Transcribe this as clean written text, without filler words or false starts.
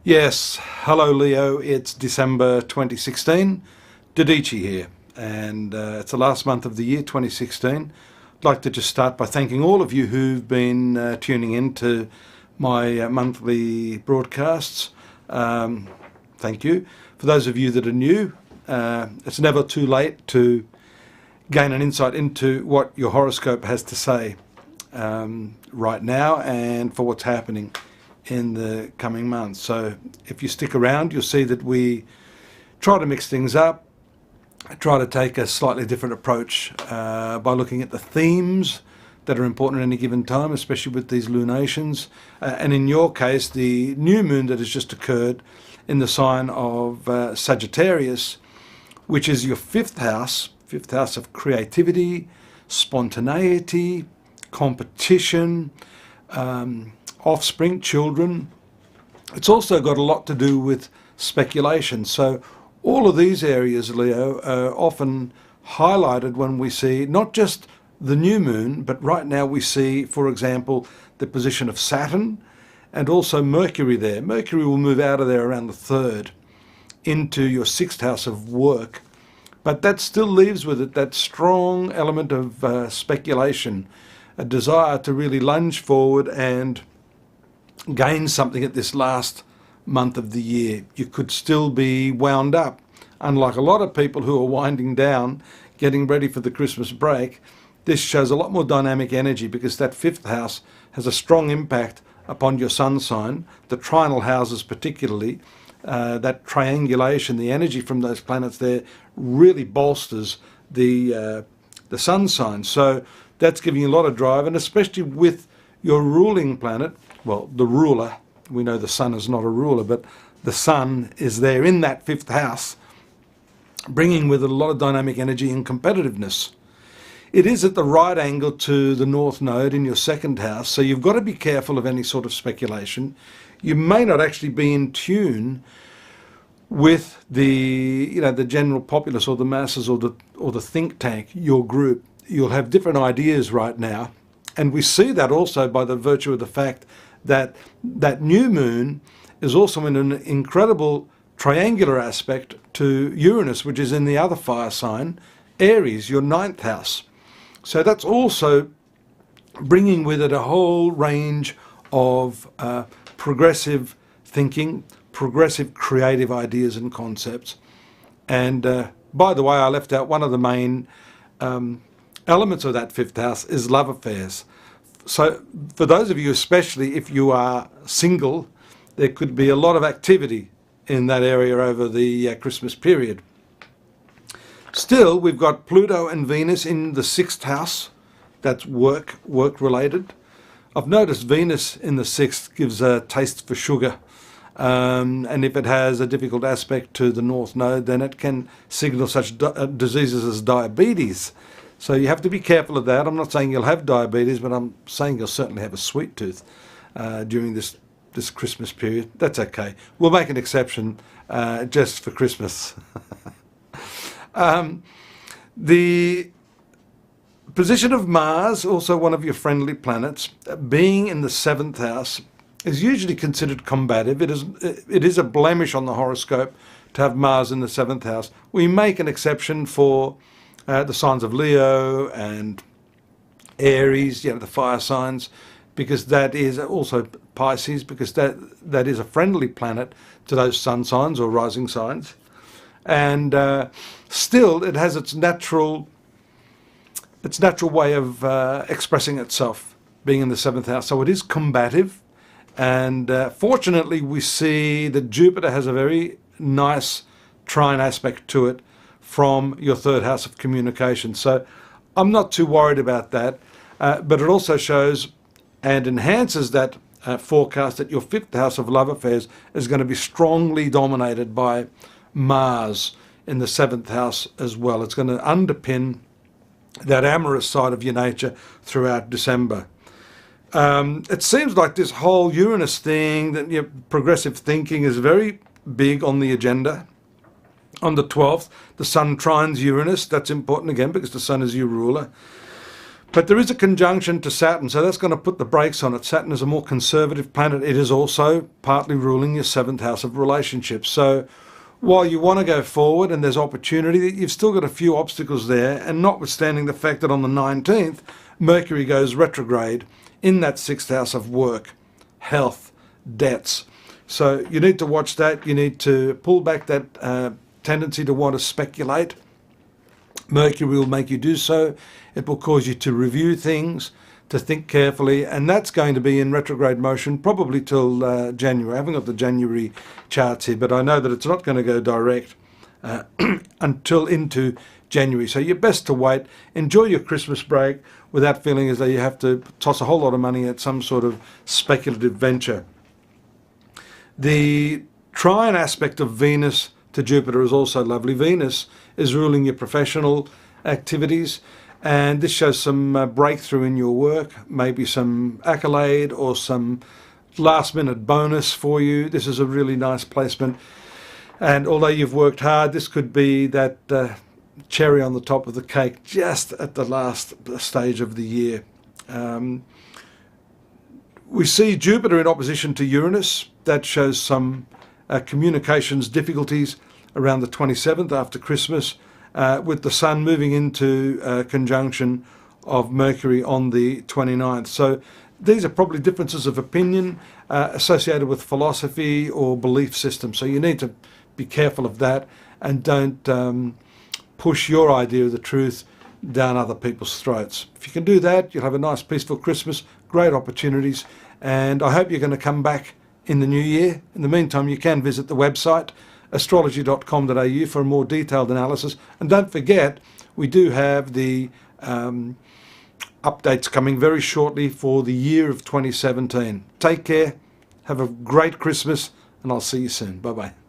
Yes, hello Leo, it's December 2016, Dadhichi here, and it's the last month of the year 2016. I'd like to just start by thanking all of you who've been tuning in to my monthly broadcasts. Thank you. For those of you that are new, it's never too late to gain an insight into what your horoscope has to say right now and for what's happening in the coming months. So if you stick around, you'll see that we try to mix things up, try to take a slightly different approach by looking at the themes that are important at any given time, especially with these lunations. And in your case, the new moon that has just occurred in the sign of Sagittarius, which is your fifth house of creativity, spontaneity, competition, offspring, children. It's also got a lot to do with speculation. So all of these areas, Leo, are often highlighted when we see not just the new moon, but right now we see, for example, the position of Saturn and also Mercury there. Mercury will move out of there around the 3rd into your 6th house of work. But that still leaves with it that strong element of speculation, a desire to really lunge forward and gain something at this last month of the year. You could still be wound up. Unlike a lot of people who are winding down, getting ready for the Christmas break, this shows a lot more dynamic energy because that 5th house has a strong impact upon your sun sign, the trinal houses particularly. That triangulation, the energy from those planets there really bolsters the sun sign. So that's giving you a lot of drive, and especially with your ruling planet, well, the ruler, we know the sun is not a ruler, but the sun is there in that 5th house, bringing with it a lot of dynamic energy and competitiveness. It is at the right angle to the North Node in your 2nd house, so you've got to be careful of any sort of speculation. You may not actually be in tune with the general populace or the masses or the think tank, your group. You'll have different ideas right now, and we see that also by the virtue of the fact that that new moon is also in an incredible triangular aspect to Uranus, which is in the other fire sign, Aries, your 9th house. So that's also bringing with it a whole range of progressive thinking, progressive creative ideas and concepts. And by the way, I left out one of the main elements of that 5th house is love affairs. So for those of you, especially if you are single, there could be a lot of activity in that area over the Christmas period. Still, we've got Pluto and Venus in the 6th house. That's work related. I've noticed Venus in the 6th gives a taste for sugar. And if it has a difficult aspect to the North Node, then it can signal such diseases as diabetes. So you have to be careful of that. I'm not saying you'll have diabetes, but I'm saying you'll certainly have a sweet tooth during this Christmas period. That's okay. We'll make an exception just for Christmas. The position of Mars, also one of your friendly planets, being in the 7th house, is usually considered combative. It is a blemish on the horoscope to have Mars in the 7th house. We make an exception for the signs of Leo and Aries, the fire signs, because that is also Pisces, because that is a friendly planet to those sun signs or rising signs. And still, it has its natural way of expressing itself, being in the 7th house. So it is combative. And fortunately, we see that Jupiter has a very nice trine aspect to it from your 3rd house of communication. So I'm not too worried about that. But it also shows and enhances that forecast that your 5th house of love affairs is going to be strongly dominated by Mars in the 7th house as well. It's going to underpin that amorous side of your nature throughout December. It seems like this whole Uranus thing, that progressive thinking, is very big on the agenda. On the 12th, the Sun trines Uranus. That's important again because the Sun is your ruler. But there is a conjunction to Saturn, so that's going to put the brakes on it. Saturn is a more conservative planet. It is also partly ruling your 7th house of relationships. So while you want to go forward and there's opportunity, you've still got a few obstacles there. And notwithstanding the fact that on the 19th, Mercury goes retrograde in that 6th house of work, health, debts. So you need to watch that. You need to pull back that tendency to want to speculate. Mercury will make you do so. It will cause you to review things, to think carefully, and that's going to be in retrograde motion probably till January. I haven't got the January charts here, but I know that it's not going to go direct until into January. So you're best to wait. Enjoy your Christmas break without feeling as though you have to toss a whole lot of money at some sort of speculative venture. The trine aspect of Venus to Jupiter is also lovely. Venus is ruling your professional activities, and this shows some breakthrough in your work, maybe some accolade or some last minute bonus for you. This is a really nice placement, and although you've worked hard, this could be that cherry on the top of the cake just at the last stage of the year. We see Jupiter in opposition to Uranus. That shows some communications difficulties around the 27th after Christmas, with the Sun moving into conjunction of Mercury on the 29th. So these are probably differences of opinion associated with philosophy or belief system. So you need to be careful of that and don't push your idea of the truth down other people's throats. If you can do that, you'll have a nice peaceful Christmas, great opportunities, and I hope you're going to come back in the new year. In the meantime, you can visit the website astrology.com.au for a more detailed analysis. And don't forget, we do have the updates coming very shortly for the year of 2017. Take care, have a great Christmas, and I'll see you soon. Bye-bye.